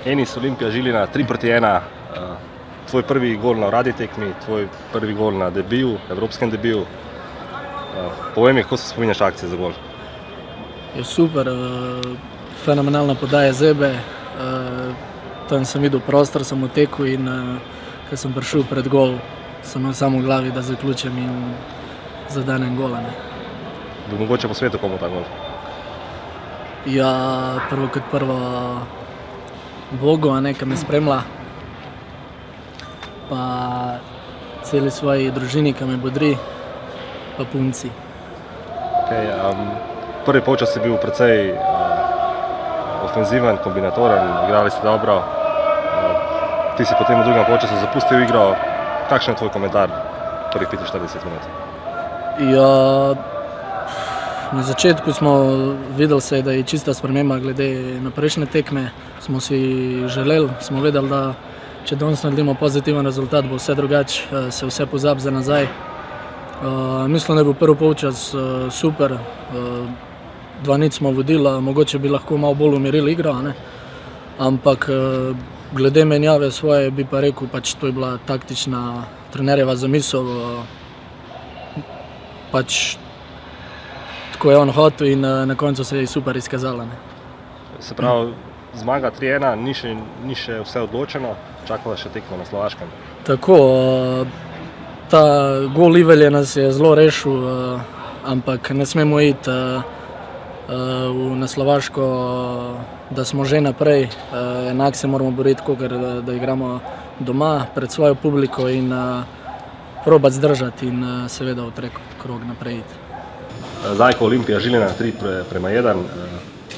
Enis Olimpija Žilina 3-1, tvoj prvi gol na uradni tekmi, tvoj prvi gol na debiju, evropskem debiju. Povej mi, kako se spominjaš akcije za gol? Je super, fenomenalna podaja Zebe, tam sem videl prostor, sem utekel in ko sem prišel pred gol, sem imel samo v glavi, da zaključim in zadanem gola. Bi mogoče po svetu komu ta gol? Ja, prvo kot prvo Bogu, ki me spremlja, pa celi svoji družini, ki me bodri, pa punci. Okay, prvi polčas je bil precej ofenziven, kombinatoren, igrali ste dobro. Ti si potem v drugem polčasu zapustil igro. Kakšen je tvoj komentar prvih 45 minut? Ja, na začetku smo videli, da je čista sprememba glede na prejšnje tekme. Smo si želeli, smo vedeli, da če danes naredimo pozitiven rezultat, bo vse drugače, se vse pozabi za nazaj. Mislim, da je bil prvi polčas super. 2-0 smo vodili, mogoče bi lahko malo bolj umirili igro, ampak glede menjave svoje bi pa rekel, pač to je bila taktična trenerjeva zamisel. Pač tako je on hotel in na koncu se je super izkazala. Se pravi, zmaga 3-1, ni še vse odločeno, čakala še tekmo na Slovaškem. Tako, ta gol Ivelje nas je zelo rešil, ampak ne smemo iti na Slovaško, da smo že naprej. Enak se moramo boriti, kot da igramo doma pred svojo publiko in probati zdržati in seveda v trek krog naprej iti. Zajko Olimpija Žilina 3-1.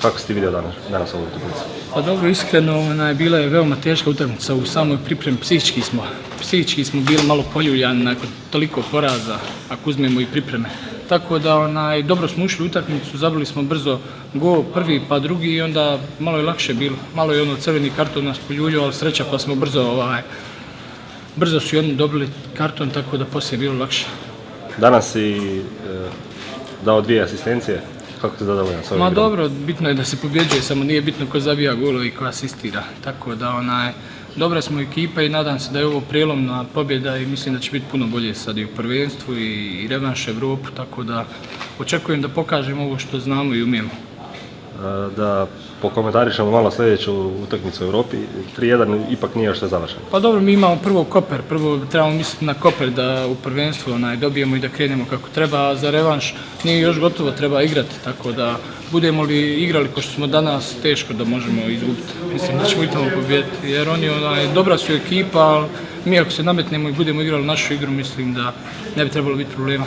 Kako ste videli danes ovu utakmico? Pa dobro, iskreno, bila je veoma teška utakmica u samoj pripremi. Psihički smo bili malo poljuljani nakon toliko poraza, ako uzmemo i pripreme. Tako da dobro smo ušli u utakmicu, zabili smo brzo gol, prvi pa drugi i onda malo je lakše bilo. Malo je crveni karton nas poljuljio, ali sreća pa smo brzo su i oni dobili karton, tako da poslije je bilo lakše. Danas si dao 2 asistencije. Kako te zadovoljan s ovim igrom? Dobro, bitno je da se pobjeđuje, samo nije bitno ko zabija golove i ko asistira. Tako da dobra smo ekipa i nadam se da je ovo prijelomna pobjeda i mislim da će biti puno bolje sad i u prvenstvu i revanš Evropu, tako da očekujem da pokažemo ovo što znamo i umijemo. Da pokomentarišemo malo sljedeću utakmicu u Europi, 3-1 ipak nije još sve završeno. Pa dobro, mi imamo prvo Koper, prvo trebamo misliti na Koper da u prvenstvu dobijemo i da krenemo kako treba, a za revanš nije još gotovo, treba igrati, tako da budemo li igrali kao što smo danas, teško da možemo izgubiti. Mislim da ćemo i tamo pobijediti, jer oni dobra su ekipa, ali mi ako se nametnemo i budemo igrali našu igru, mislim da ne bi trebalo biti problema.